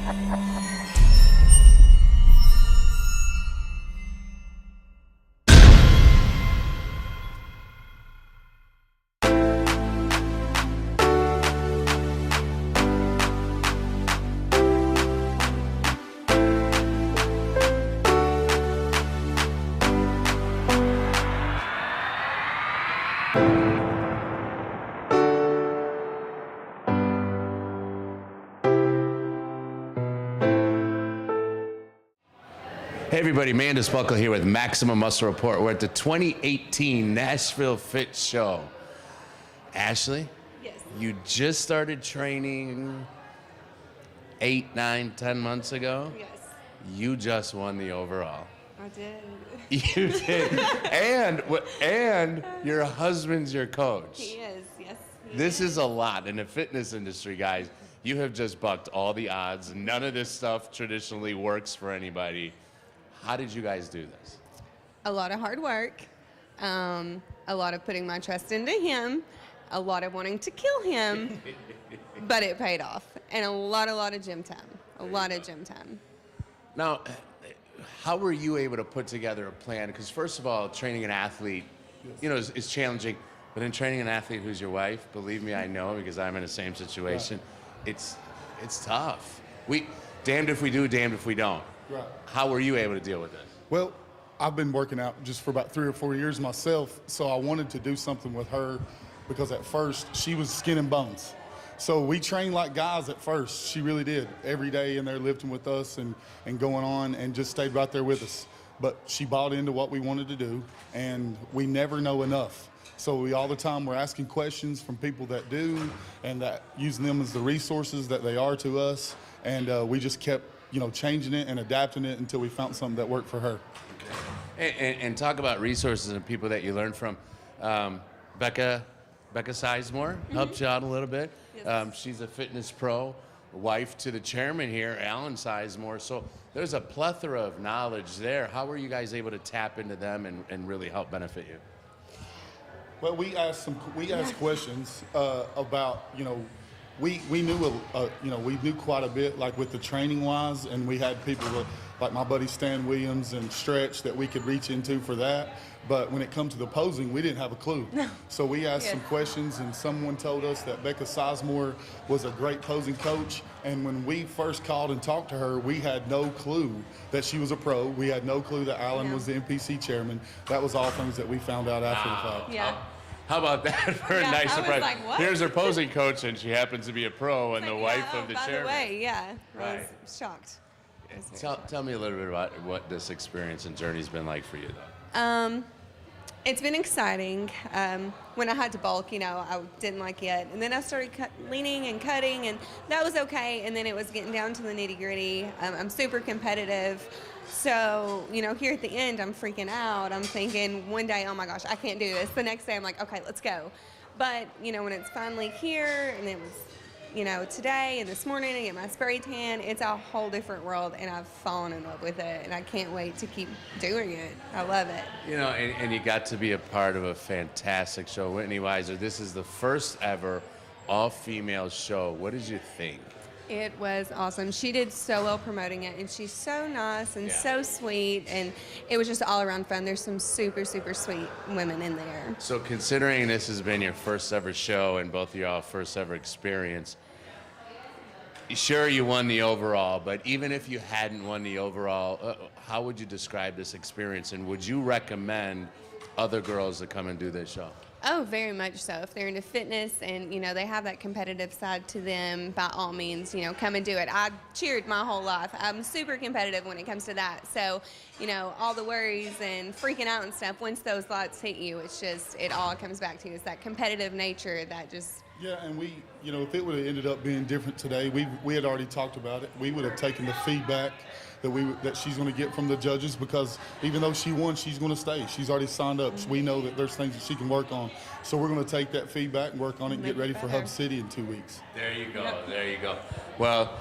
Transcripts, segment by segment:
Hey everybody, Mandus Buckle here with Maximum Muscle Report. We're at the 2018 Nashville Fit Show. Ashley? Yes. You just started training 8, 9, 10 months ago? Yes. You just won the overall. I did. You did. and your husband's your coach. He is, yes. This is a lot in the fitness industry, guys. You have just bucked all the odds. None of this stuff traditionally works for anybody. How did you guys do this? A lot of hard work, a lot of putting my trust into him, a lot of wanting to kill him, but it paid off. And a lot of gym time. A lot of gym time. Now, how were you able to put together a plan? Because first of all, training an athlete, you know, is challenging. But in training an athlete who's your wife, believe me, I know because I'm in the same situation. Right. It's tough. Damned if we do, damned if we don't. Right. How were you able to deal with this? Well, I've been working out just for about 3 or 4 years myself, so I wanted to do something with her because at first she was skin and bones. So we trained like guys at first. She really did. Every day in there lifting with us and going on and just stayed right there with us. But she bought into what we wanted to do, and we never know enough. So we all the time we're asking questions from people that do and that using them as the resources that they are to us, and we just kept changing it and adapting it until we found something that worked for her. Okay. And talk about resources and people that you learned from. Becca Sizemore helped you out a little bit. Yes. She's a fitness pro, wife to the chairman here, Alan Sizemore. So there's a plethora of knowledge there. How were you guys able to tap into them and really help benefit you? Well, we asked questions about, we knew quite a bit, like with the training wise, and we had people like my buddy Stan Williams and Stretch that we could reach into for that. But when it comes to the posing, we didn't have a clue. No. So we asked some questions, and someone told us that Becca Sizemore was a great posing coach. And when we first called and talked to her, we had no clue that she was a pro. We had no clue that Alan was the NPC chairman. That was all things that we found out after the fact. Yeah. How about that for a nice surprise? Like, what? Here's her posing coach, and she happens to be a pro and the wife of the chairman. By the way, yeah, right. I was shocked. Tell me a little bit about what this experience and journey's been like for you, though. It's been exciting. When I had to bulk, I didn't like it. And then I started leaning and cutting, and that was okay. And then it was getting down to the nitty-gritty. I'm super competitive. So, here at the end, I'm freaking out. I'm thinking one day, oh my gosh, I can't do this. The next day, I'm like, okay, let's go. But, when it's finally here, and it was, today and this morning, I get my spray tan, it's a whole different world, and I've fallen in love with it, and I can't wait to keep doing it. I love it. And you got to be a part of a fantastic show. Whitney Weiser, this is the first ever all-female show. What did you think? It was awesome. She did so well promoting it, and she's so nice and so sweet, and it was just all around fun. There's some super, super sweet women in there. So considering this has been your first ever show and both of y'all first ever experience, sure you won the overall, but even if you hadn't won the overall, how would you describe this experience, and would you recommend other girls to come and do this show? Oh, very much so. If they're into fitness and, they have that competitive side to them, by all means, come and do it. I cheered my whole life. I'm super competitive when it comes to that. So, all the worries and freaking out and stuff, once those lights hit you, it's just, it all comes back to you. It's that competitive nature that just... Yeah, and we, if it would have ended up being different today, we had already talked about it. We would have taken the feedback that she's going to get from the judges, because even though she won, she's going to stay. She's already signed up. So we know that there's things that she can work on. So we're going to take that feedback and work on it and get ready for Hub City in 2 weeks. There you go. There you go. Well,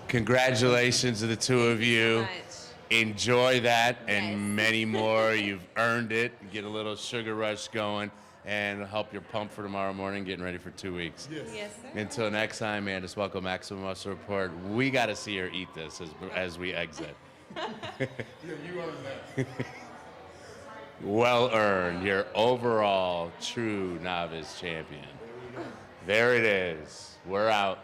congratulations to the two of you. Enjoy that and many more. You've earned it. Get a little sugar rush going. and help your pump for tomorrow morning, getting ready for 2 weeks. Yes, sir. Until next time, Mandus, welcome Maximum Muscle Report. We got to see her eat this as we exit. Yeah, you earned that. Well earned. Your overall true novice champion. There it is. We're out.